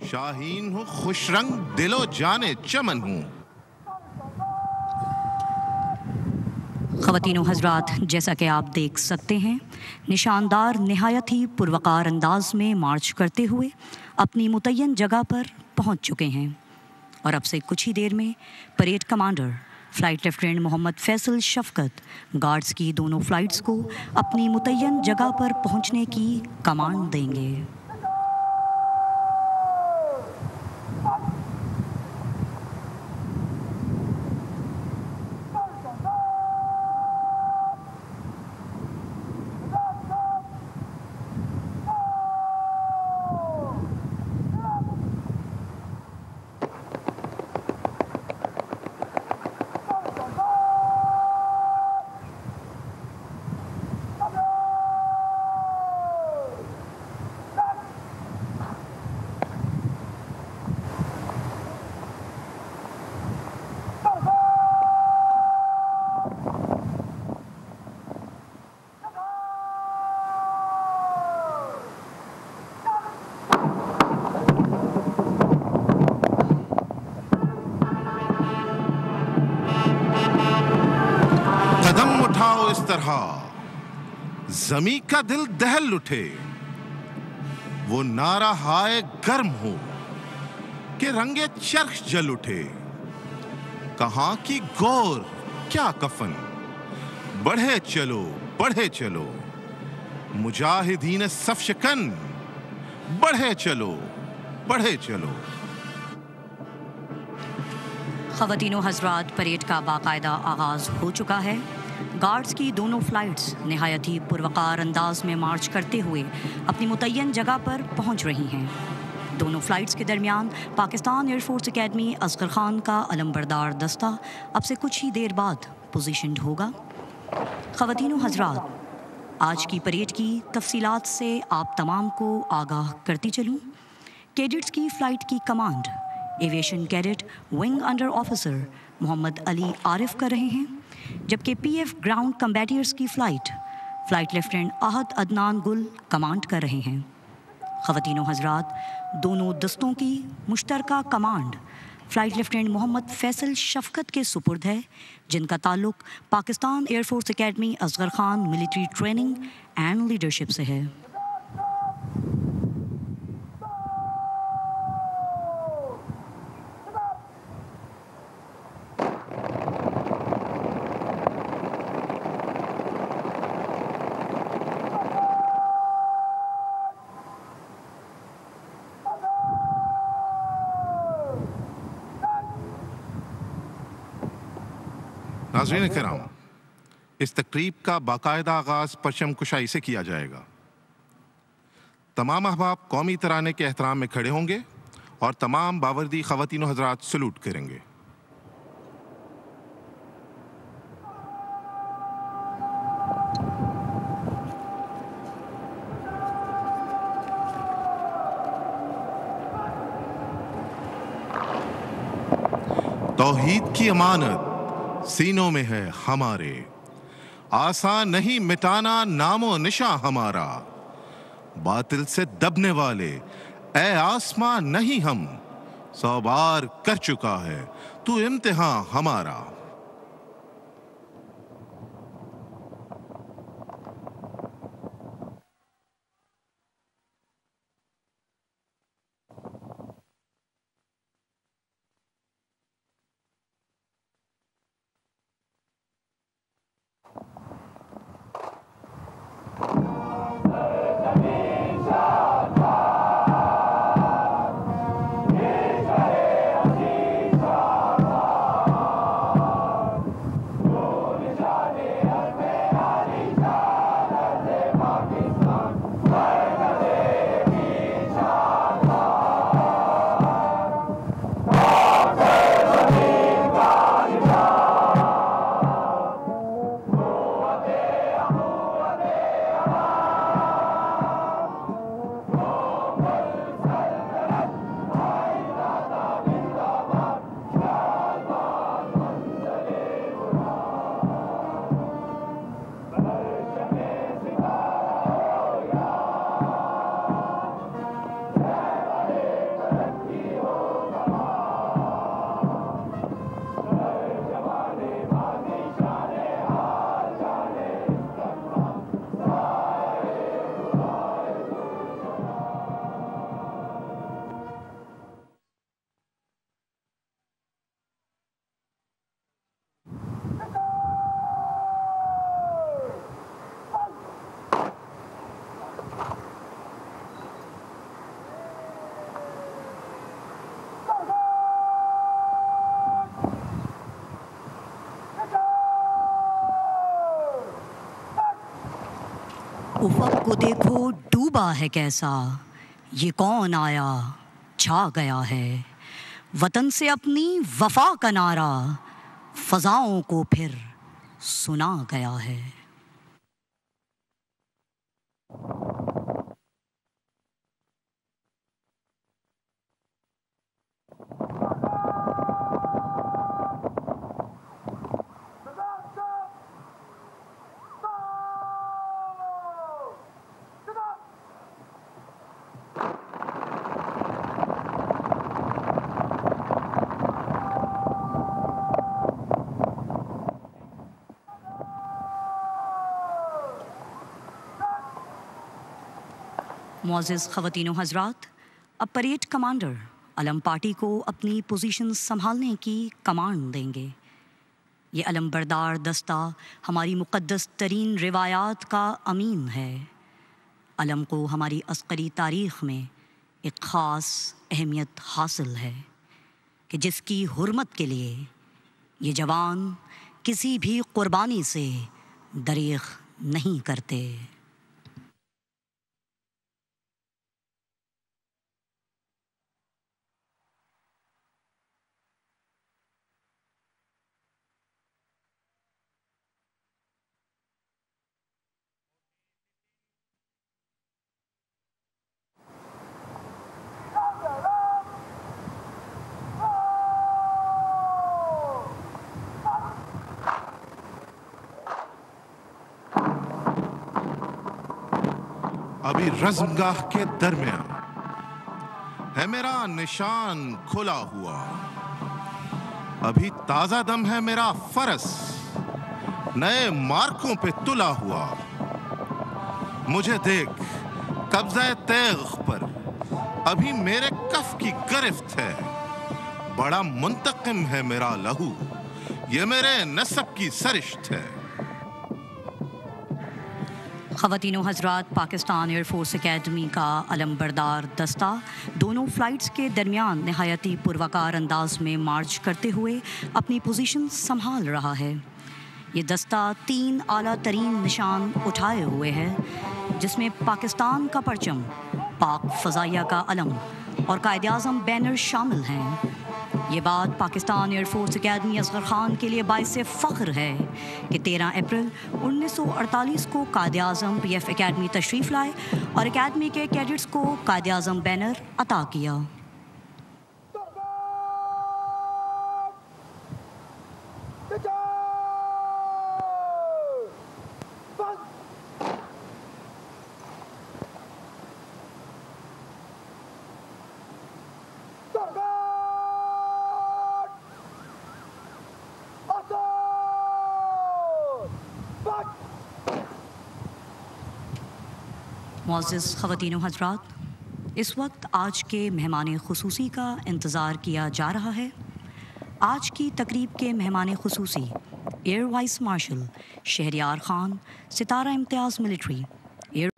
شاہین ہوں خوش رنگ دل و جان چمن ہوں. خواتین و حضرات، جیسا کہ آپ دیکھ سکتے ہیں، نشاندار نہایت ہی پروقار انداز میں مارچ کرتے ہوئے اپنی متعین جگہ پر پہنچ چکے ہیں، اور اب سے کچھ ہی دیر میں پریڈ کمانڈر فلائٹ لیفٹیننٹ محمد فیصل شفقت گارڈز کی دونوں فلائٹس کو اپنی متعین جگہ پر پہنچنے کی کمانڈ دیں گے. اس طرح زمیں کا دل دہل اٹھے، وہ نعرہ ہائے گرم ہو کہ رنگے چرخ جل اٹھے. کہاں کی گور کیا کفن، بڑھے چلو بڑھے چلو مجاہدین صف شکن، بڑھے چلو بڑھے چلو. خواتین و حضرات، پریڈ کا باقاعدہ آغاز ہو چکا ہے. گارڈز کی دونوں فلائٹس نہایت ہی پروقار انداز میں مارچ کرتے ہوئے اپنی متعین جگہ پر پہنچ رہی ہیں. دونوں فلائٹس کے درمیان Pakistan air force academy Asghar Khan کا علمبردار دستہ اب سے کچھ ہی دیر بعد پوزیشنڈ ہوگا. خواتین و حضرات، آج کی پریڈ کی تفصیلات سے آپ تمام کو آگاہ کرتی چلوں. کیڈٹس کی فلائٹ کی command aviation cadet wing under officer Muhammad Ali Arif کر رہے ہیں، جبکہ پی ایف گراؤنڈ کمبیٹیئرز کی flight lieutenant Ahad Adnan Gul command کر رہے ہیں. خواتین و حضرات، دونوں دستوں کی مشترکہ کمانڈ فلائٹ لیفٹیننٹ محمد فیصل شفقت کے سپرد ہے، جن کا تعلق Pakistan air force academy Asghar Khan military training and leadership سے ہے. ناظرین کرام، اس تقریب کا باقاعدہ آغاز پرچم کشائی سے کیا جائے گا. تمام احباب قومی ترانے کے احترام میں کھڑے ہوں گے اور تمام باوردی خواتین و حضرات سلوٹ کریں گے. توحید کی امانت سینوں میں ہے ہمارے، آسان نہیں مٹانا نام و نشاں ہمارا. باطل سے دبنے والے اے آسمان نہیں ہم، 100 بار کر چکا ہے تو امتحان ہمارا. افق کو دیکھو ڈوبا ہے کیسا، یہ کون آیا چھا گیا ہے، وطن سے اپنی وفا کا نعرہ فضاؤں کو پھر سنا گیا ہے۔ معزز خواتین و حضرات، اب پریڈ کمانڈر علم پارٹی کو اپنی پوزیشن سنبھالنے کی کمانڈ دیں گے۔ یہ علم بردار دستہ ہماری مقدس ترین روایات کا امین ہے۔ علم کو ہماری عسکری تاریخ میں ایک خاص اہمیت حاصل ہے کہ جس کی حرمت کے لیے یہ جوان کسی بھی قربانی سے دریغ نہیں کرتے۔ ابھی رزمگاہ کے درمیان ہے میرا نشان کھلا ہوا، ابھی تازہ دم ہے میرا فرس نئے مارکوں پہ تلا ہوا۔ مجھے دیکھ قبضہ تیغ پر ابھی میرے کف کی گرفت ہے، بڑا منتقم ہے میرا لہو، یہ میرے نسب کی سرشت ہے۔ خواتین و حضرات، پاکستان ایئر فورس اکیڈمی کا علم بردار دستہ دونوں فلائٹس کے درمیان نہایتی پروقار انداز میں مارچ کرتے ہوئے اپنی پوزیشن سنبھال رہا ہے۔ یہ دستہ 3 اعلیٰ ترین نشان اٹھائے ہوئے ہے، جس میں پاکستان کا پرچم، پاک فضائیہ کا علم اور قائد اعظم بینر شامل ہیں۔ یہ بات Pakistan air force academy Asghar Khan کے لیے باعث فخر ہے کہ 13 اپریل 1948 کو قائد اعظم پی ایف اکیڈمی تشریف لائے اور اکیڈمی کے کیڈٹس کو قائد اعظم بینر عطا کیا۔ معزز خواتین و حضرات، اس وقت آج کے مہمان خصوصی کا انتظار کیا جا رہا ہے۔ آج کی تقریب کے مہمان خصوصی air vice marshal Shahryar Khan, Sitara Imtiaz military year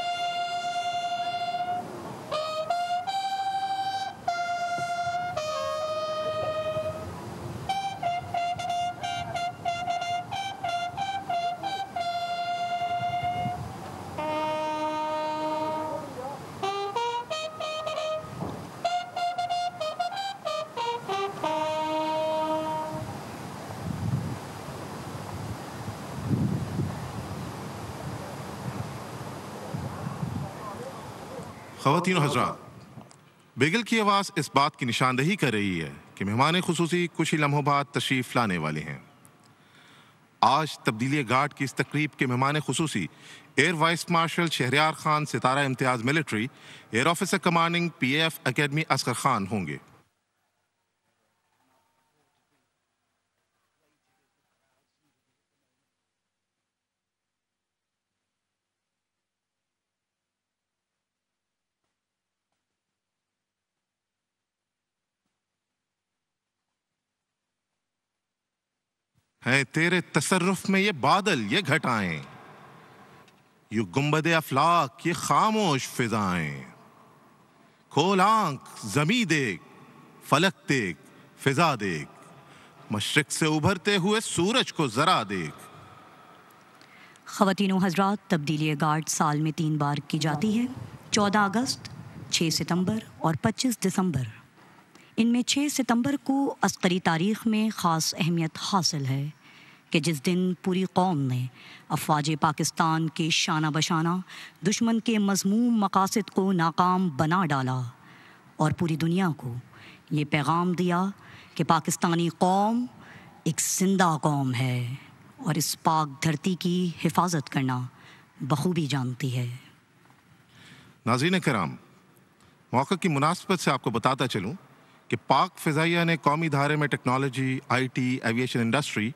خواتین و حضرات، بیگل کی آواز اس بات کی نشاندہی کر رہی ہے کہ مہمان خصوصی کچھ ہی لمحوں بعد تشریف لانے والے ہیں۔ آج تبدیلی گارڈ کی اس تقریب کے مہمان خصوصی air vice marshal Shahryar Khan, Sitara Imtiaz military air officer commanding P F academy Asghar Khan ہوں گے۔ ہیں تیرے تصرف میں یہ بادل، یہ گھٹائیں، یہ گنبد افلاک، یہ خاموش فضائیں۔ کھول آنکھ، زمیں دیکھ، فلک دیکھ، فضا دیکھ، مشرق سے ابھرتے ہوئے سورج کو ذرا دیکھ۔ خواتین و حضرات، تبدیلی گارڈ سال میں 3 بار کی جاتی ہے، 14 اگست، 6 ستمبر اور 25 دسمبر۔ ان میں 6 ستمبر کو عسکری تاریخ میں خاص اہمیت حاصل ہے کہ جس دن پوری قوم نے افواج پاکستان کے شانہ بشانہ دشمن کے مذموم مقاصد کو ناکام بنا ڈالا اور پوری دنیا کو یہ پیغام دیا کہ پاکستانی قوم ایک زندہ قوم ہے اور اس پاک دھرتی کی حفاظت کرنا بخوبی جانتی ہے۔ ناظرین کرام، موقع کی مناسبت سے آپ کو بتاتا چلوں کہ پاک فضائیہ نے قومی دھارے میں technology, I T, aviation industry,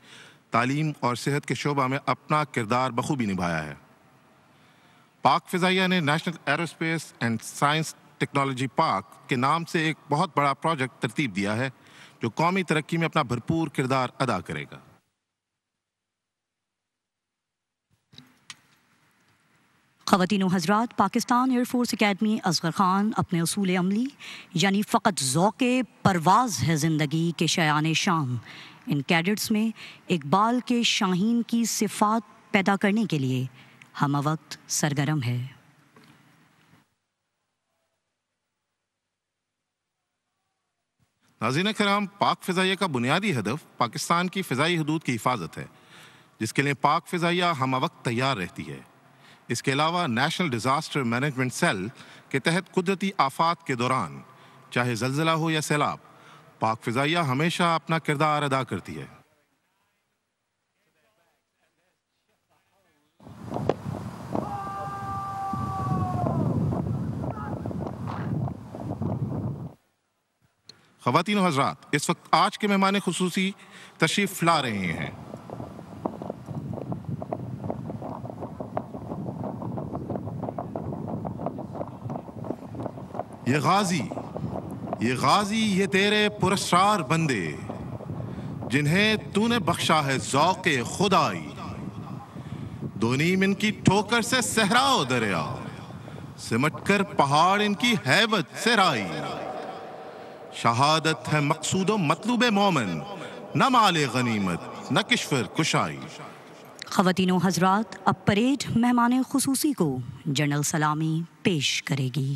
تعلیم اور صحت کے شعبہ میں اپنا کردار بخوبی نبھایا ہے۔ پاک فضائیہ نے national aerospace and science technology پاک کے نام سے ایک بہت بڑا پروجیکٹ ترتیب دیا ہے جو قومی ترقی میں اپنا بھرپور کردار ادا کرے گا۔ خواتین و حضرات، Pakistan air force academy Asghar Khan اپنے اصول عملی یعنی فقط ذوق پرواز ہے زندگی کے شایان شان ان کیڈٹس میں اقبال کے شاہین کی صفات پیدا کرنے کے لیے ہمہ وقت سرگرم ہے۔ ناظرین کرام، پاک فضائیہ کا بنیادی ہدف پاکستان کی فضائی حدود کی حفاظت ہے، جس کے لیے پاک فضائیہ ہمہ وقت تیار رہتی ہے۔ اس کے علاوہ نیشنل ڈیزاسٹر مینجمنٹ سیل کے تحت قدرتی آفات کے دوران چاہے زلزلہ ہو یا سیلاب، پاک فضائیہ ہمیشہ اپنا کردار ادا کرتی ہے۔ خواتین و حضرات، اس وقت آج کے مہمان خصوصی تشریف لا رہے ہیں۔ یہ غازی یہ تیرے پراسرار بندے جنہیں تو نے بخشا ہے ذوق خدائی، دو نیم ان کی ٹھوکر سے صحرا و دریا، سمٹ کر پہاڑ ان کی ہیبت سے رائی، شہادت ہے مقصود و مطلوب مومن، نہ مال غنیمت نہ کشور کشائی۔ خواتین و حضرات، اب پریڈ مہمان خصوصی کو جنرل سلامی پیش کرے گی۔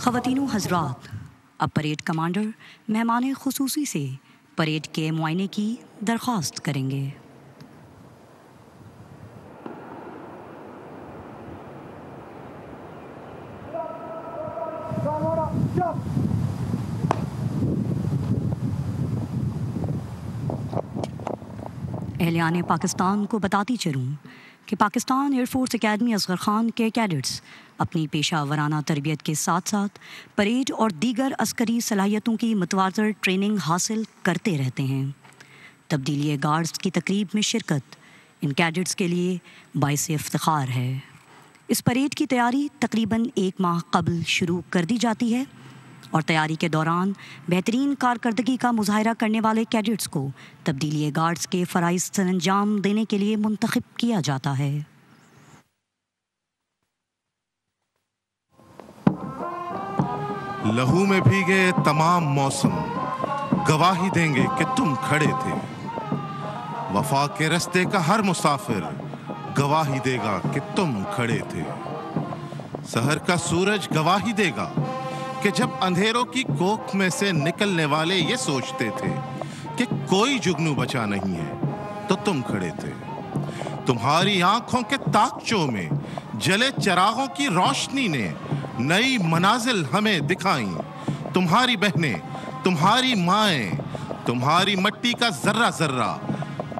خواتین و حضرات، اب پریڈ کمانڈر مہمان خصوصی سے پریڈ کے معائنے کی درخواست کریں گے۔ اہلیان پاکستان کو بتاتی چلوں کہ Pakistan air force academy Asghar Khan کے کیڈٹس اپنی پیشہ ورانہ تربیت کے ساتھ ساتھ پریڈ اور دیگر عسکری صلاحیتوں کی متواتر ٹریننگ حاصل کرتے رہتے ہیں۔ تبدیلی گارڈز کی تقریب میں شرکت ان کیڈٹس کے لیے باعث افتخار ہے۔ اس پریڈ کی تیاری تقریباً 1 ماہ قبل شروع کر دی جاتی ہے اور تیاری کے دوران بہترین کارکردگی کا مظاہرہ کرنے والے کیڈٹس کو تبدیلی گارڈز کے فرائض سر انجام دینے کے لیے منتخب کیا جاتا ہے۔ لہو میں بھیگے تمام موسم گواہی دیں گے کہ تم کھڑے تھے، وفا کے رستے کا ہر مسافر گواہی دے گا کہ تم کھڑے تھے، سحر کا سورج گواہی دے گا کہ جب اندھیروں کی کوکھ میں سے نکلنے والے یہ سوچتے تھے کہ کوئی جگنو بچا نہیں ہے تو تم کھڑے تھے، تمہاری آنکھوں کے تاکچوں میں جلے چراغوں کی روشنی نے نئی منازل ہمیں دکھائیں، تمہاری بہنیں، تمہاری مائیں، تمہاری مٹی کا ذرہ ذرہ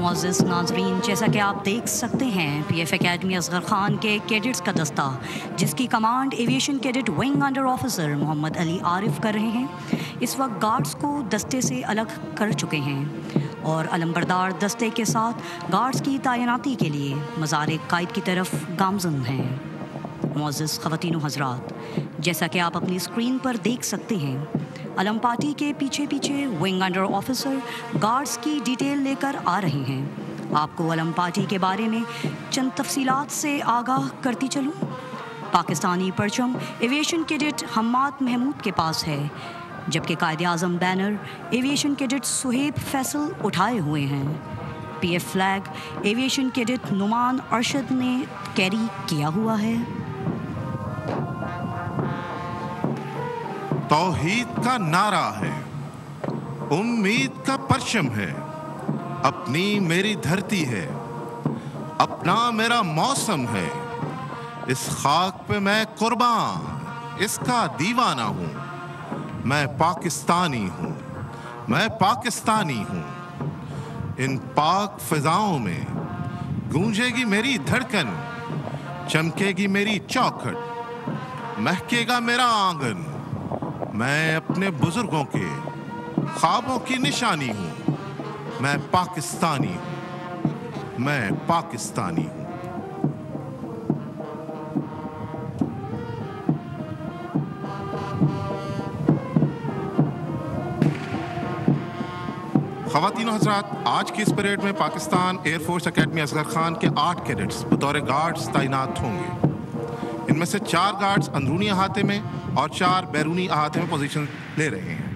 معزز ناظرین، جیسا کہ آپ دیکھ سکتے ہیں P F academy Asghar Khan کے کیڈٹس کا دستہ، جس کی command aviation cadet wing under officer Muhammad Ali Arif کر رہے ہیں، اس وقت گارڈز کو دستے سے الگ کر چکے ہیں اور علمبردار دستے کے ساتھ گارڈز کی تعیناتی کے لیے مزار قائد کی طرف گامزن ہیں۔ معزز خواتین و حضرات، جیسا کہ آپ اپنی اسکرین پر دیکھ سکتے ہیں، علم پارٹی کے پیچھے پیچھے ونگ انڈر آفیسر گارڈز کی ڈیٹیل لے کر آ رہے ہیں۔ آپ کو علم پارٹی کے بارے میں چند تفصیلات سے آگاہ کرتی چلوں۔ پاکستانی پرچم ایویشن کیڈٹ حماد محمود کے پاس ہے، جبکہ Quaid Azam banner aviation cadet Suhaib Faisal اٹھائے ہوئے ہیں۔ P F flag aviation cadet Noman Arshad نے کیری کیا ہوا ہے۔ توحید کا نعرہ ہے، امید کا پرچم ہے، اپنی میری دھرتی ہے، اپنا میرا موسم ہے، اس خاک پہ میں قربان اس کا دیوانہ ہوں، میں پاکستانی ہوں، میں پاکستانی ہوں۔ ان پاک فضاؤں میں گونجے گی میری دھڑکن، چمکے گی میری چوکھٹ، مہکے گا میرا آنگن۔ میں اپنے بزرگوں کے خوابوں کی نشانی ہوں، میں پاکستانی ہوں، میں پاکستانی ہوں۔ خواتین و حضرات، آج کی اس پریڈ میں Pakistan air force academy Asghar Khan کے 8 کیڈٹس بطور گارڈز تعینات ہوں گے۔ ان میں سے 4 گارڈز اندرونی احاطے میں اور 4 بیرونی احاطے میں پوزیشن لے رہے ہیں۔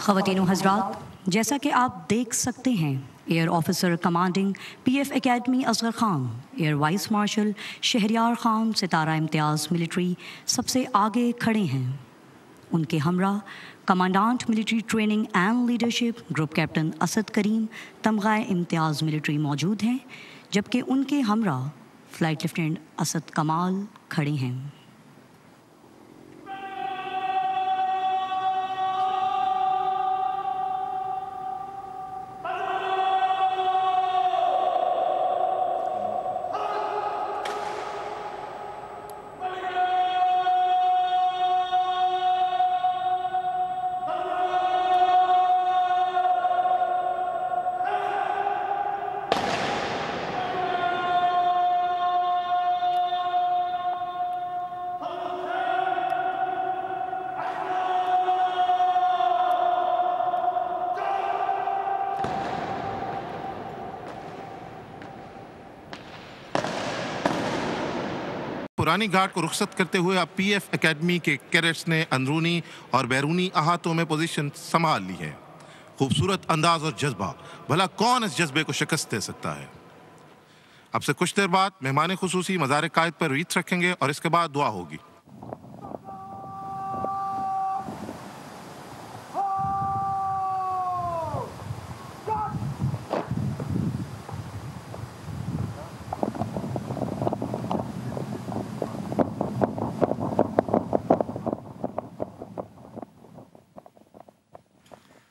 خواتین و حضرات، جیسا کہ آپ دیکھ سکتے ہیں، air officer commanding P F academy Asghar Khan, air vice marshal Shahryar Khan Sitara Imtiaz military سب سے آگے کھڑے ہیں۔ ان کے ہمراہ commandant military training and leadership group captain Asad Karim Tamgha Imtiaz military موجود ہیں، جبکہ ان کے ہمراہ فلائٹ لیفٹیننٹ اسد کمال کھڑے ہیں۔ پرانی گارڈ کو رخصت کرتے ہوئے اب پی ایف اکیڈمی کے کیڈٹس نے اندرونی اور بیرونی احاطوں میں پوزیشن سنبھال لی ہے۔ خوبصورت انداز اور جذبہ، بھلا کون اس جذبے کو شکست دے سکتا ہے؟ اب سے کچھ دیر بعد مہمان خصوصی مزار قائد پر ریت رکھیں گے اور اس کے بعد دعا ہوگی۔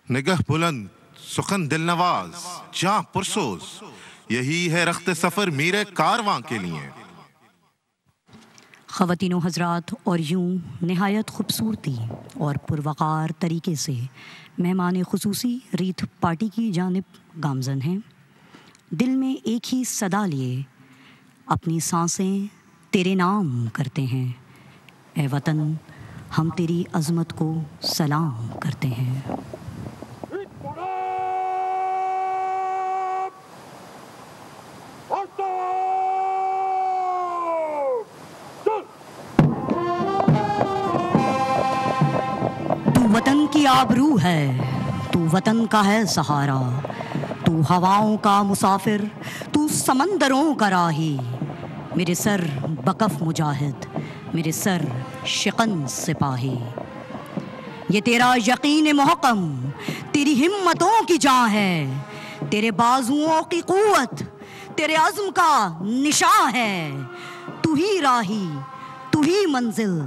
نگہ بلند، سخن دل نواز، جاں پرسوز، یہی ہے رخت سفر میرے کارواں کے لیے۔ خواتین و حضرات، اور یوں نہایت خوبصورتی اور پروقار طریقے سے مہمان خصوصی ریت پارٹی کی جانب گامزن ہیں۔ دل میں ایک ہی صدا لیے اپنی سانسیں تیرے نام کرتے ہیں، اے وطن ہم تیری عظمت کو سلام کرتے ہیں۔ وطن کی آبرو ہے، تو وطن کا ہے سہارا، تو ہواؤں کا مسافر، تو سمندروں کا راہی، میرے سر بکف مجاہد، میرے سر شکن سپاہی۔ یہ تیرا یقین محکم، تیری ہمتوں کی جان ہے، تیرے بازوؤں کی قوت، تیرے عزم کا نشاں ہے. تو ہی راہی، تو ہی منزل،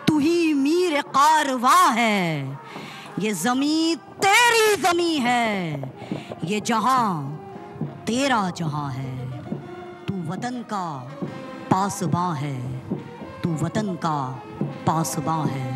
تو ہی میر کارواں ہے. یہ زمین تیری زمین ہے، یہ جہاں تیرا جہاں ہے. تو وطن کا پاسباں ہے، تو وطن کا پاسباں ہے.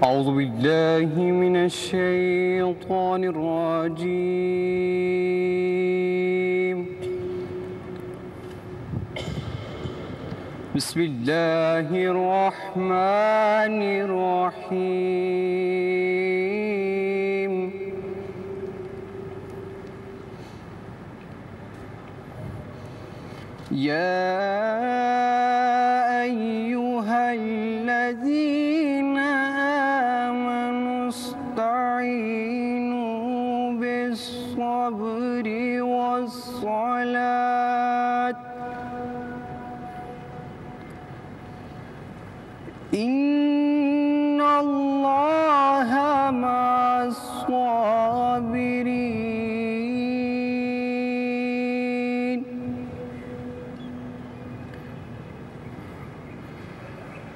أعوذ بالله من الشيطان الرجيم. بسم الله الرحمن الرحيم. يا أيها الذين آمنوا استعينوا بالصبر والصلاة إن الله مع الصابرين.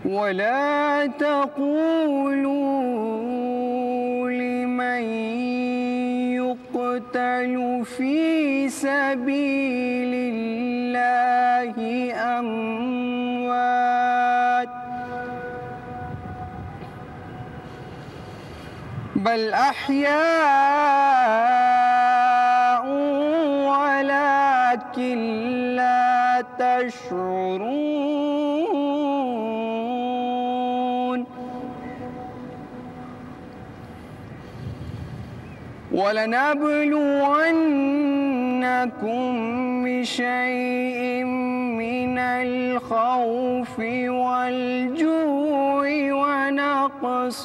ولا تقولوا لمن يقتل في سبيل الله أموات بل أحياء ولكن لا تشعرون. ولنبلونكم بشيء من الخوف والجوع ونقص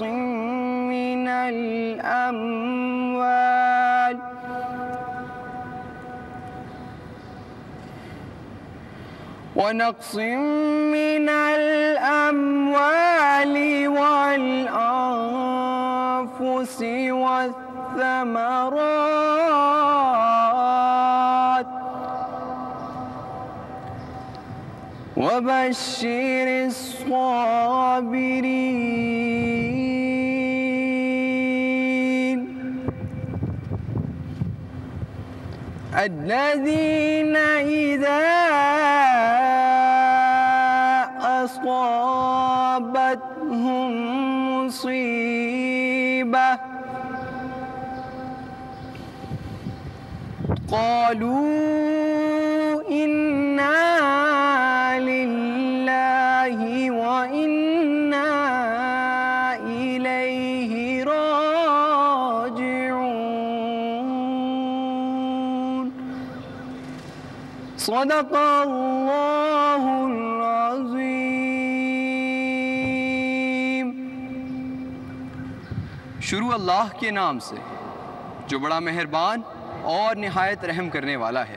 من الأموال والأنفس والثمرات وبشر الصابرين الذين إذا أصابتهم مصيبة قالوا إنا لله وإنا إليه راجعون. صدق اللہ العظیم. شروع اللہ کے نام سے جو بڑا مہربان اور نہایت رحم کرنے والا ہے.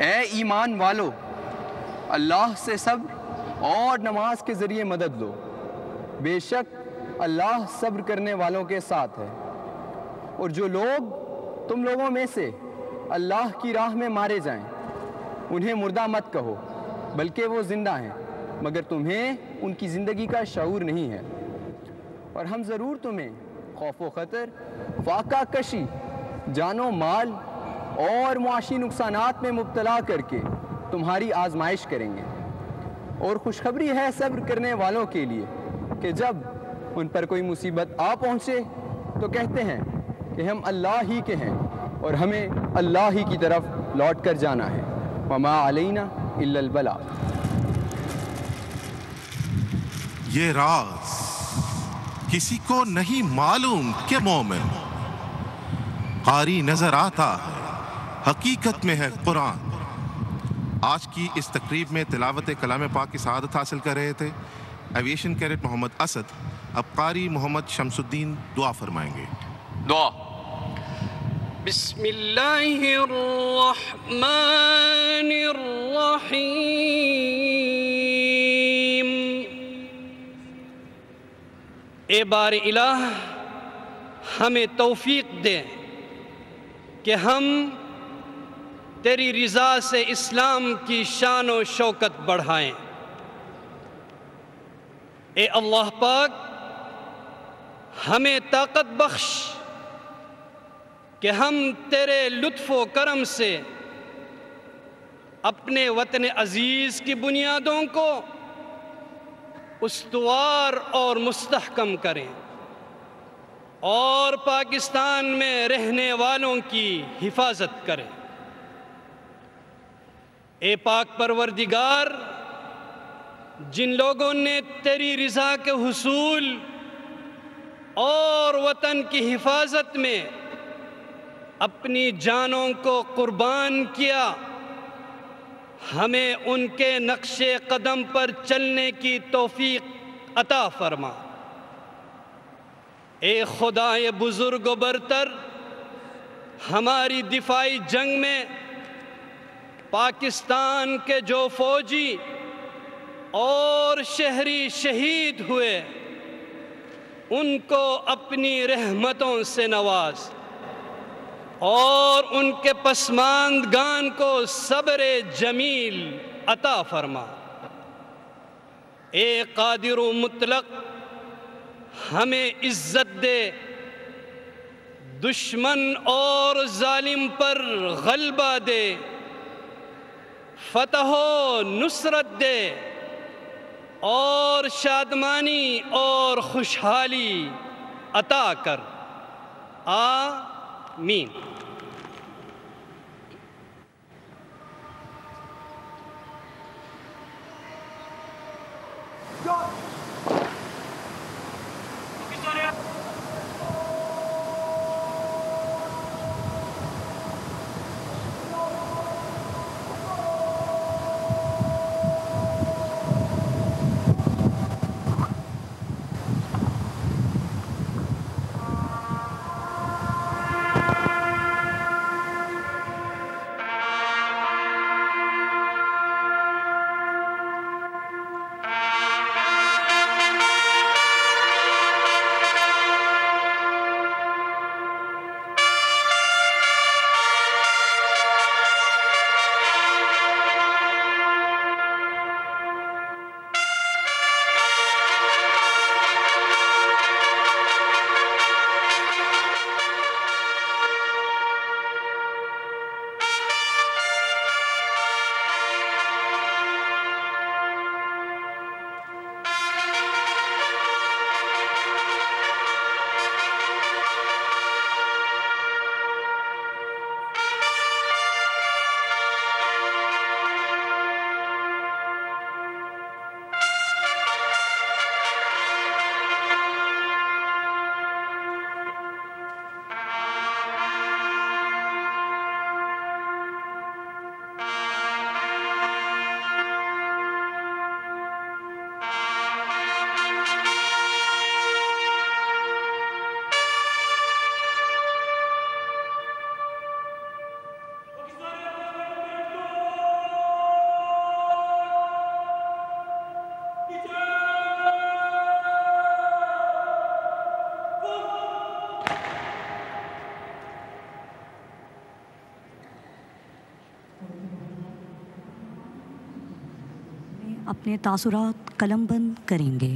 اے ایمان والو، اللہ سے صبر اور نماز کے ذریعے مدد لو. بے شک اللہ صبر کرنے والوں کے ساتھ ہے. اور جو لوگ تم لوگوں میں سے اللہ کی راہ میں مارے جائیں انہیں مردہ مت کہو، بلکہ وہ زندہ ہیں، مگر تمہیں ان کی زندگی کا شعور نہیں ہے. اور ہم ضرور تمہیں خوف و خطر، فاقہ کشی، جان و مال اور معاشی نقصانات میں مبتلا کر کے تمہاری آزمائش کریں گے، اور خوشخبری ہے صبر کرنے والوں کے لیے کہ جب ان پر کوئی مصیبت آ پہنچے تو کہتے ہیں کہ ہم اللہ ہی کے ہیں اور ہمیں اللہ ہی کی طرف لوٹ کر جانا ہے، وما علینا الا البلاغ۔ یہ راز کسی کو نہیں معلوم کہ مومن قاری نظر آتا ہے، حقیقت میں ہے قرآن۔ آج کی اس تقریب میں تلاوت کلام پاک کی سعادت حاصل کر رہے تھے ایویشن کیڈٹ محمد اسد۔ اب قاری محمد شمس الدین دعا فرمائیں گے۔ دعا۔ بسم اللہ الرحمن الرحیم۔ اے بار الہ، ہمیں توفیق دے کہ ہم تیری رضا سے اسلام کی شان و شوکت بڑھائیں۔ اے اللہ پاک، ہمیں طاقت بخش کہ ہم تیرے لطف و کرم سے اپنے وطن عزیز کی بنیادوں کو استوار اور مستحکم کریں اور پاکستان میں رہنے والوں کی حفاظت کریں۔ اے پاک پروردگار، جن لوگوں نے تیری رضا کے حصول اور وطن کی حفاظت میں اپنی جانوں کو قربان کیا، ہمیں ان کے نقش قدم پر چلنے کی توفیق عطا فرما۔ اے خدائے بزرگ و برتر، ہماری دفاعی جنگ میں پاکستان کے جو فوجی اور شہری شہید ہوئے ان کو اپنی رحمتوں سے نواز اور ان کے پسماندگان کو صبر جمیل عطا فرما۔ اے قادر و مطلق، ہمیں عزت دے، دشمن اور ظالم پر غلبہ دے، فتح و نصرت دے اور شادمانی اور خوشحالی عطا کر۔ آمین۔ اپنے تاثرات قلم بند کریں گے۔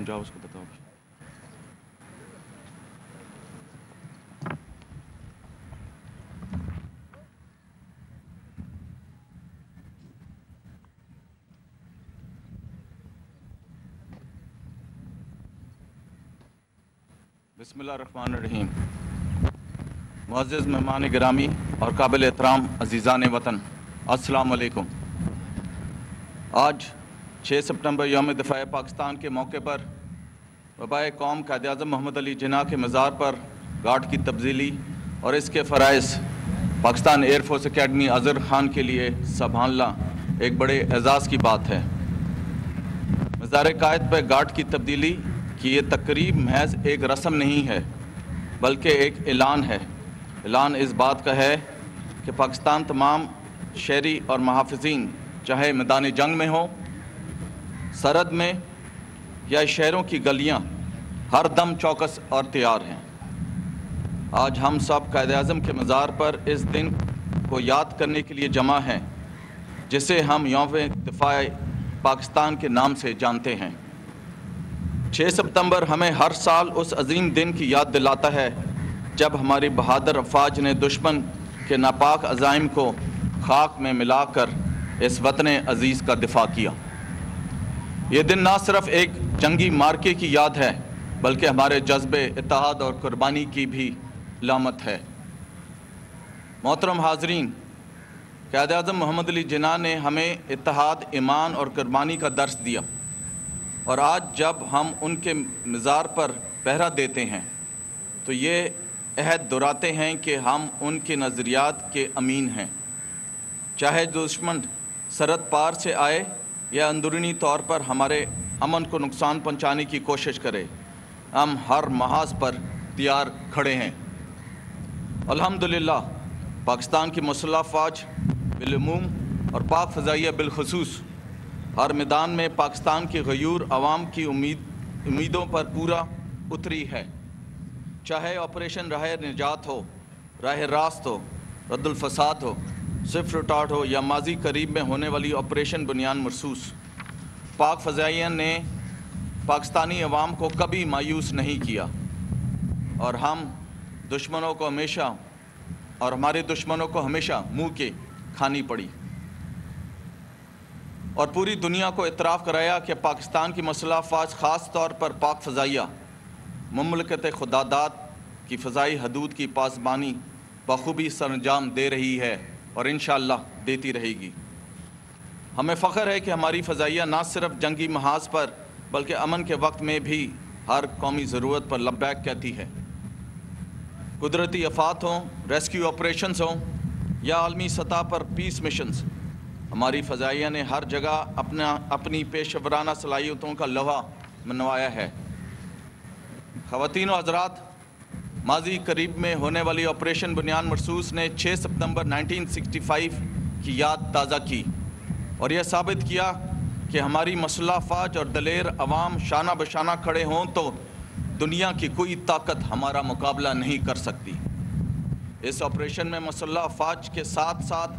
تم جاؤ اس کو بتاؤ. بسم اللہ الرحمن الرحیم. معزز مہمان گرامی اور قابل احترام عزیزان وطن، السلام علیکم. آج 6 سپتمبر یوم دفاع پاکستان کے موقع پر وبائے قوم قائد اعظم محمد علی جناح کے مزار پر گارڈ کی تبدیلی اور اس کے فرائض Pakistan air force academy Azhar Khan کے لیے سنبھالنا ایک بڑے اعزاز کی بات ہے. مزار قائد پر گارڈ کی تبدیلی کہ یہ تقریب محض ایک رسم نہیں ہے بلکہ ایک اعلان ہے. اعلان اس بات کا ہے کہ پاکستان تمام شہری اور محافظین چاہے میدان جنگ میں ہوں، سرحد میں یا شہروں کی گلیاں، ہر دم چوکس اور تیار ہیں. آج ہم سب قائد اعظم کے مزار پر اس دن کو یاد کرنے کے لیے جمع ہیں جسے ہم یوم دفاع پاکستان کے نام سے جانتے ہیں. 6 سپتمبر ہمیں ہر سال اس عظیم دن کی یاد دلاتا ہے جب ہماری بہادر افواج نے دشمن کے ناپاک عزائم کو خاک میں ملا کر اس وطن عزیز کا دفاع کیا. یہ دن نہ صرف ایک جنگی مارکے کی یاد ہے بلکہ ہمارے جذبے اتحاد اور قربانی کی بھی علامت ہے. محترم حاضرین، قائد اعظم محمد علی جناح نے ہمیں اتحاد، ایمان اور قربانی کا درس دیا، اور آج جب ہم ان کے مزار پر پہرا دیتے ہیں تو یہ عہد دہراتے ہیں کہ ہم ان کے نظریات کے امین ہیں. چاہے دشمن سرحد پار سے آئے یا اندرونی طور پر ہمارے امن کو نقصان پہنچانے کی کوشش کرے، ہم ہر محاذ پر تیار کھڑے ہیں. الحمدللہ پاکستان کی مسلح افواج بالعموم اور پاک فضائیہ بالخصوص ہر میدان میں پاکستان کی غیور عوام کی امیدوں پر پورا اتری ہے. چاہے آپریشن راہ نجات ہو، راہ راست ہو، رد الفساد ہو، صفر ریٹارڈ ہو یا ماضی قریب میں ہونے والی آپریشن بنیان مرصوص، پاک فضائیہ نے پاکستانی عوام کو کبھی مایوس نہیں کیا، اور ہم دشمنوں کو ہمیشہ اور ہمارے دشمنوں کو ہمیشہ منہ کے کھانی پڑی اور پوری دنیا کو اعتراف کرایا کہ پاکستان کی مسلح افواج خاص طور پر پاک فضائیہ مملکت خداداد کی فضائی حدود کی پاسبانی بخوبی سر انجام دے رہی ہے اور انشاءاللہ دیتی رہے گی. ہمیں فخر ہے کہ ہماری فضائیہ نہ صرف جنگی محاذ پر بلکہ امن کے وقت میں بھی ہر قومی ضرورت پر لبیک کہتی ہے. قدرتی آفات ہوں، ریسکیو آپریشنز ہوں یا عالمی سطح پر پیس مشنز، ہماری فضائیہ نے ہر جگہ اپنی پیشہ ورانہ صلاحیتوں کا لوحہ منوایا ہے. خواتین و حضرات، ماضی قریب میں ہونے والی آپریشن بنیان مرصوص نے 6 سپتمبر 1965 کی یاد تازہ کی اور یہ ثابت کیا کہ ہماری مسلح افواج اور دلیر عوام شانہ بشانہ کھڑے ہوں تو دنیا کی کوئی طاقت ہمارا مقابلہ نہیں کر سکتی. اس آپریشن میں مسلح افواج کے ساتھ ساتھ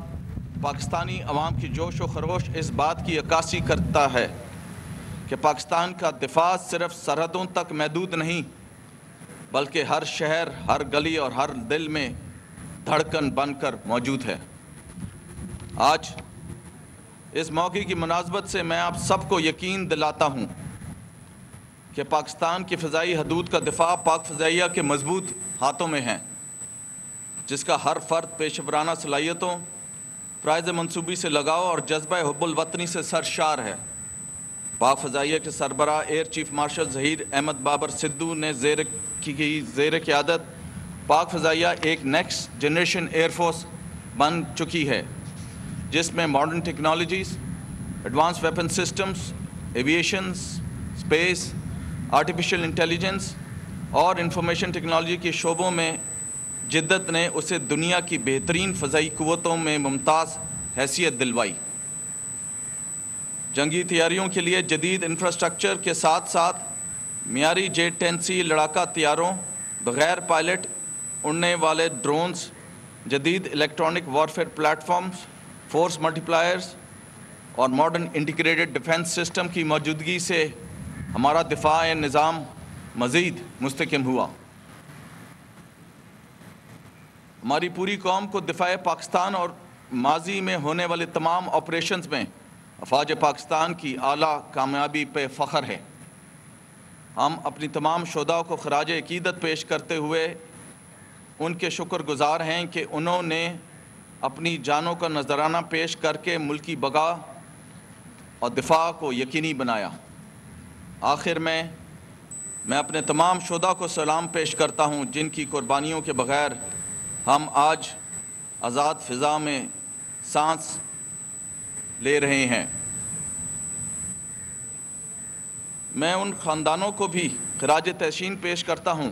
پاکستانی عوام کی جوش و خروش اس بات کی عکاسی کرتا ہے کہ پاکستان کا دفاع صرف سرحدوں تک محدود نہیں بلکہ ہر شہر، ہر گلی اور ہر دل میں دھڑکن بن کر موجود ہے. آج اس موقع کی مناسبت سے میں آپ سب کو یقین دلاتا ہوں کہ پاکستان کی فضائی حدود کا دفاع پاک فضائیہ کے مضبوط ہاتھوں میں ہے، جس کا ہر فرد پیشہ ورانہ صلاحیتوں، فرائض منصوبی سے لگاؤ اور جذبہ حب الوطنی سے سرشار ہے. پاک فضائیہ کے سربراہ air chief marshal Zaheer Ahmed Babar Sidhu نے زیر قیادت پاک فضائیہ ایک نیکسٹ جنریشن ایئر فورس بن چکی ہے جس میں modern technologies, advance weapon systems, aviations, space, artificial intelligence اور انفارمیشن ٹیکنالوجی کے شعبوں میں جدت نے اسے دنیا کی بہترین فضائی قوتوں میں ممتاز حیثیت دلوائی. جنگی تیاریوں کے لیے جدید انفراسٹرکچر کے ساتھ ساتھ معیاری J-10C لڑاکا طیاروں، بغیر پائلٹ اڑنے والے ڈرونز، جدید electronic warfare platforms, force multipliers اور ماڈرن انٹیگریٹڈ ڈیفنس سسٹم کی موجودگی سے ہمارا دفاع نظام مزید مستحکم ہوا۔ ہماری پوری قوم کو دفاع پاکستان اور ماضی میں ہونے والے تمام آپریشنز میں افواج پاکستان کی اعلیٰ کامیابی پہ فخر ہے۔ ہم اپنی تمام شہداء کو خراج عقیدت پیش کرتے ہوئے ان کے شکر گزار ہیں کہ انہوں نے اپنی جانوں کا نذرانہ پیش کر کے ملکی بقا اور دفاع کو یقینی بنایا۔ آخر میں اپنے تمام شہداء کو سلام پیش کرتا ہوں جن کی قربانیوں کے بغیر ہم آج آزاد فضا میں سانس لے رہے ہیں۔ میں ان خاندانوں کو بھی خراج تحسین پیش کرتا ہوں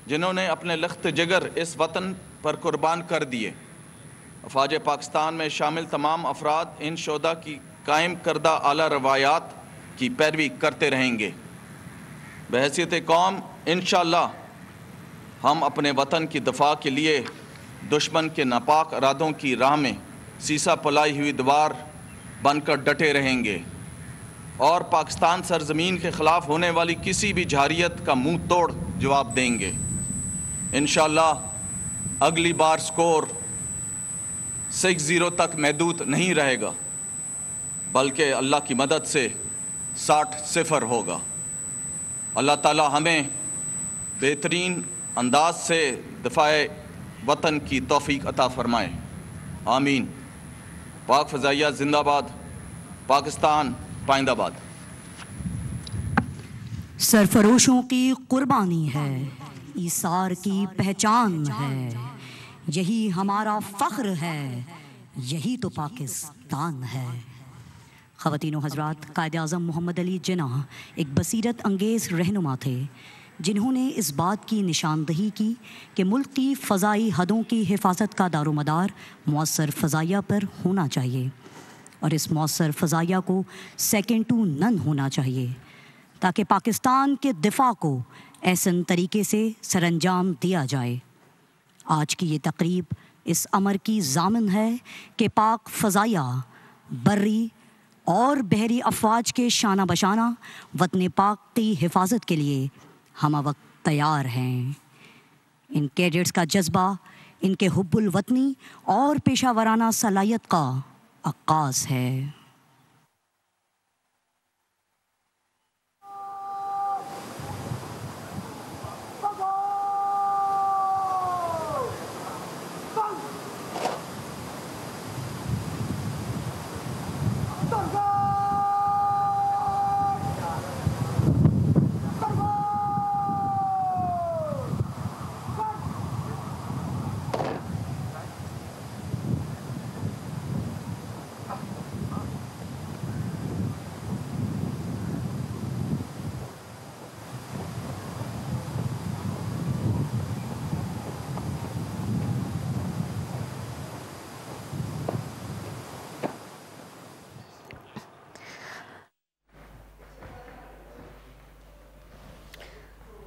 جنہوں نے اپنے لخت جگر اس وطن پر قربان کر دیے۔ افواج پاکستان میں شامل تمام افراد ان شہداء کی قائم کردہ اعلیٰ روایات کی پیروی کرتے رہیں گے۔ بحیثیت قوم انشاءاللہ ہم اپنے وطن کی دفاع کے لیے دشمن کے ناپاک ارادوں کی راہ میں سیسا پلائی ہوئی دیوار بن کر ڈٹے رہیں گے اور پاکستان سرزمین کے خلاف ہونے والی کسی بھی جارحیت کا منہ توڑ جواب دیں گے۔ انشاءاللہ اگلی بار سکور 6-0 تک محدود نہیں رہے گا بلکہ اللہ کی مدد سے 60-0 ہوگا۔ اللہ تعالی ہمیں بہترین انداز سے دفاع وطن کی توفیق عطا فرمائے، آمین۔ پاک فضائیہ زندہ باد، پاکستان پائندہ باد۔ سرفروشوں کی قربانی ہے، ایثار کی پہچان ہے، یہی ہمارا فخر ہے، یہی تو پاکستان ہے۔ خواتین و حضرات، قائد اعظم محمد علی جناح ایک بصیرت انگیز رہنما تھے جنہوں نے اس بات کی نشاندہی کی کہ ملک کی فضائی حدوں کی حفاظت کا دار و مدار مؤثر فضائیہ پر ہونا چاہیے، اور اس مؤثر فضائیہ کو سیکنڈ ٹو نن ہونا چاہیے تاکہ پاکستان کے دفاع کو احسن طریقے سے سر انجام دیا جائے۔ آج کی یہ تقریب اس امر کی ضامن ہے کہ پاک فضائیہ بری اور بحری افواج کے شانہ بشانہ وطن پاک کی حفاظت کے لیے ہمہ وقت تیار ہیں۔ ان کیڈٹس کا جذبہ ان کے حب الوطنی اور پیشہ ورانہ صلاحیت کا عکاس ہے۔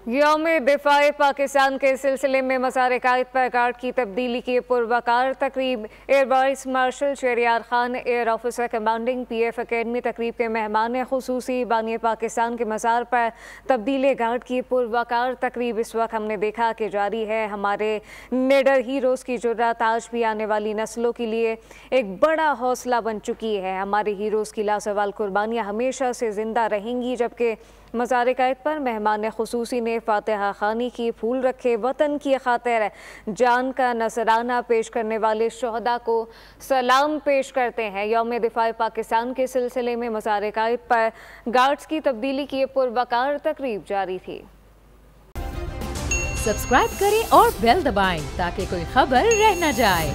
یوم دفاع پاکستان کے سلسلے میں مزار قائد پر گارڈ کی تبدیلی کی پروقار تقریب۔ Air vice marshal Shahryar Khan, air officer commanding P F academy, تقریب کے مہمان خصوصی بانی پاکستان کے مزار پر تبدیلی گارڈ کی پروقار تقریب اس وقت ہم نے دیکھا کہ جاری ہے۔ ہمارے نیڈر ہیروز کی جرات آج بھی آنے والی نسلوں کے لیے ایک بڑا حوصلہ بن چکی ہے۔ ہمارے ہیروز کی لازوال قربانیاں ہمیشہ سے زندہ رہیں گی، جبکہ مزار قائد پر مہمان خصوصی نے فاتحہ خوانی کی، پھول رکھے، وطن کی خاطر جان کا نذرانہ پیش کرنے والے شہداء کو سلام پیش کرتے ہیں۔ یوم دفاع پاکستان کے سلسلے میں مزار قائد پر گارڈز کی تبدیلی کی پروقار تقریب جاری تھی۔ سبسکرائب کریں اور بیل دبائیں تاکہ کوئی خبر رہ نہ جائے۔